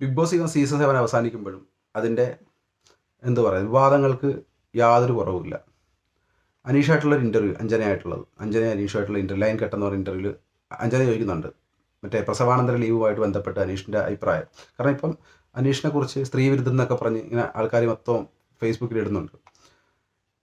Big boss season 7 അവസാനിക്കുമ്പോഴും അതിൻ്റെ എന്താ പറയുക വിവാദങ്ങൾക്ക് യാതൊരു കുറവുമില്ല. അനീഷായിട്ടുള്ളൊരു ഇൻ്റർവ്യൂ, അഞ്ജന അനീഷുമായിട്ടുള്ള ലൈൻ കട്ട് എന്ന് പറഞ്ഞ ഇൻ്റർവ്യൂവിൽ അഞ്ജന ചോദിക്കുന്നുണ്ട് മറ്റേ പ്രസവാനന്തര ലീവുമായിട്ട് ബന്ധപ്പെട്ട് അനീഷിൻ്റെ അഭിപ്രായം. കാരണം ഇപ്പം അനീഷിനെ കുറിച്ച് സ്ത്രീ വിരുദ്ധം എന്നൊക്കെ പറഞ്ഞ് ഇങ്ങനെ ആൾക്കാർ മൊത്തം ഫേസ്ബുക്കിൽ ഇടുന്നുണ്ട്.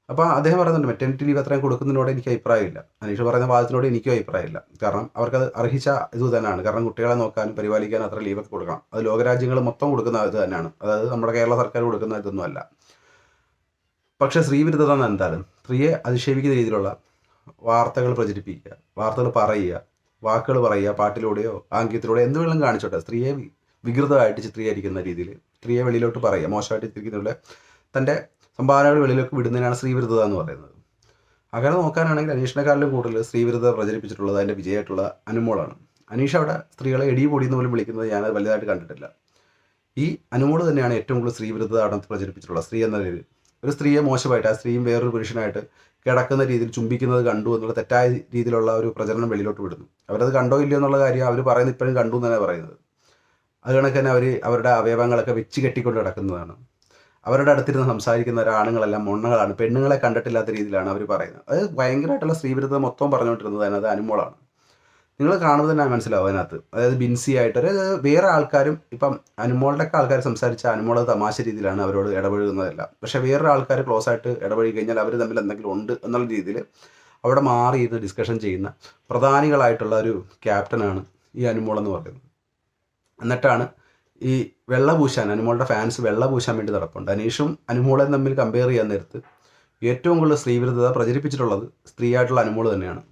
അപ്പോൾ അദ്ദേഹം പറയുന്നുണ്ട് മെറ്റർനിറ്റി ലീവ് അത്രയും കൊടുക്കുന്നതിനോട് എനിക്ക് അഭിപ്രായമില്ല, അനീഷ് പറയുന്ന വാദത്തിനോട് എനിക്കും അഭിപ്രായമില്ല. കാരണം അവർക്കത് അർഹിച്ച ഇത് തന്നെയാണ്. കാരണം കുട്ടികളെ നോക്കാനും പരിപാലിക്കാനും അത്ര ലീവൊക്കെ കൊടുക്കണം. അത് ലോകരാജ്യങ്ങൾ മൊത്തം കൊടുക്കുന്ന ഇത് തന്നെയാണ്. അതായത് നമ്മുടെ കേരള സർക്കാർ കൊടുക്കുന്ന ഇതൊന്നുമല്ല. പക്ഷേ സ്ത്രീവിരുദ്ധത എന്ന് എന്താണ്? സ്ത്രീയെ അധിക്ഷേപിക്കുന്ന രീതിയിലുള്ള വാർത്തകൾ പ്രചരിപ്പിക്കുക, വാർത്തകൾ പറയുക, വാക്കുകൾ പറയുക, പാട്ടിലൂടെയോ ആംഗ്യത്തിലൂടെയോ എന്ത് വേണമെങ്കിലും കാണിച്ചോട്ടെ. സ്ത്രീയെ വികൃതമായിട്ട് ചിത്രീകരിക്കുന്ന രീതിയിൽ സ്ത്രീയെ വെളിയിലോട്ട് പറയുക, മോശമായിട്ട് ചിത്രീകരിക്കുന്നതിലൂടെ തൻ്റെ സംഭാവനകൾ വെളിയിലേക്ക് വിടുന്നതിനാണ് സ്ത്രീവിരുദ്ധത എന്ന് പറയുന്നത്. അങ്ങനെ നോക്കാനാണെങ്കിൽ അനീഷിനെക്കാളിലും കൂടുതൽ സ്ത്രീവിരുദ്ധത പ്രചരിപ്പിച്ചിട്ടുള്ളത് അതിൻ്റെ വിജയമായിട്ടുള്ള അനുമോളാണ്. അനീഷ് അവിടെ സ്ത്രീകളെ എടി പൊടിയെന്ന് പോലും വിളിക്കുന്നത് ഞാനത് വലുതായിട്ട് കണ്ടിട്ടില്ല. ഈ അനുമോള് തന്നെയാണ് ഏറ്റവും കൂടുതൽ സ്ത്രീവിരുദ്ധത അവിടെ പ്രചരിപ്പിച്ചിട്ടുള്ളത്. സ്ത്രീ എന്ന രീതിയിൽ ഒരു സ്ത്രീയെ മോശമായിട്ട്, ആ സ്ത്രീയും വേറൊരു പുരുഷനായിട്ട് കിടക്കുന്ന രീതിയിൽ ചുംബിക്കുന്നത് കണ്ടു എന്നുള്ള തെറ്റായ രീതിയിലുള്ള ഒരു പ്രചരണം വെളിയിലോട്ട് വിടുന്നു. അവരത് കണ്ടോ ഇല്ലയോ എന്നുള്ള കാര്യം അവർ പറയുന്നത് ഇപ്പോഴും കണ്ടു എന്നാണ് പറയുന്നത്. അത് കണക്ക് തന്നെ അവർ അവരുടെ അവയവങ്ങളൊക്കെ വെച്ച് കെട്ടിക്കൊണ്ട് കിടക്കുന്നതാണ്. അവരുടെ അടുത്തിരുന്ന് സംസാരിക്കുന്ന ഒരാണുങ്ങളെല്ലാം മൊണ്ണകളാണ്, പെണ്ണുങ്ങളെ കണ്ടിട്ടില്ലാത്ത രീതിയിലാണ് അവർ പറയുന്നത്. അത് ഭയങ്കരമായിട്ടുള്ള സ്ത്രീവിരുദ്ധത മൊത്തം പറഞ്ഞുകൊണ്ടിരുന്നത് അതിനകത്ത് അനുമോളാണ്. നിങ്ങൾ കാണുമ്പോൾ തന്നെ മനസ്സിലാവും അതിനകത്ത്. അതായത് ബിൻസി ആയിട്ട് വേറെ ആൾക്കാരും ഇപ്പം അനുമോളുടെ ഒക്കെ ആൾക്കാർ സംസാരിച്ച അനുമോള് തമാശ രീതിയിലാണ് അവരോട് ഇടപഴകുന്നതല്ല. പക്ഷേ വേറൊരു ആൾക്കാർ ക്ലോസ് ആയിട്ട് ഇടപഴകി കഴിഞ്ഞാൽ അവർ തമ്മിൽ എന്തെങ്കിലും ഉണ്ട് എന്നുള്ള രീതിയിൽ അവിടെ മാറിയിരുന്ന് ഡിസ്കഷൻ ചെയ്യുന്ന പ്രധാനികളായിട്ടുള്ള ഒരു ക്യാപ്റ്റനാണ് ഈ അനുമോളെന്ന് പറയുന്നത്. എന്നിട്ടാണ് ഈ വെള്ളപൂശാൻ, അനുമോളുടെ ഫാൻസ് വെള്ളപൂശാൻ വേണ്ടി നടപ്പുണ്ട്. അനീഷും അനുമോളെയും തമ്മിൽ കമ്പയർ ചെയ്യാൻ നേരത്ത് ഏറ്റവും കൂടുതൽ സ്ത്രീവിരുദ്ധത പ്രചരിപ്പിച്ചിട്ടുള്ളത് സ്ത്രീയായിട്ടുള്ള അനുമോള് തന്നെയാണ്.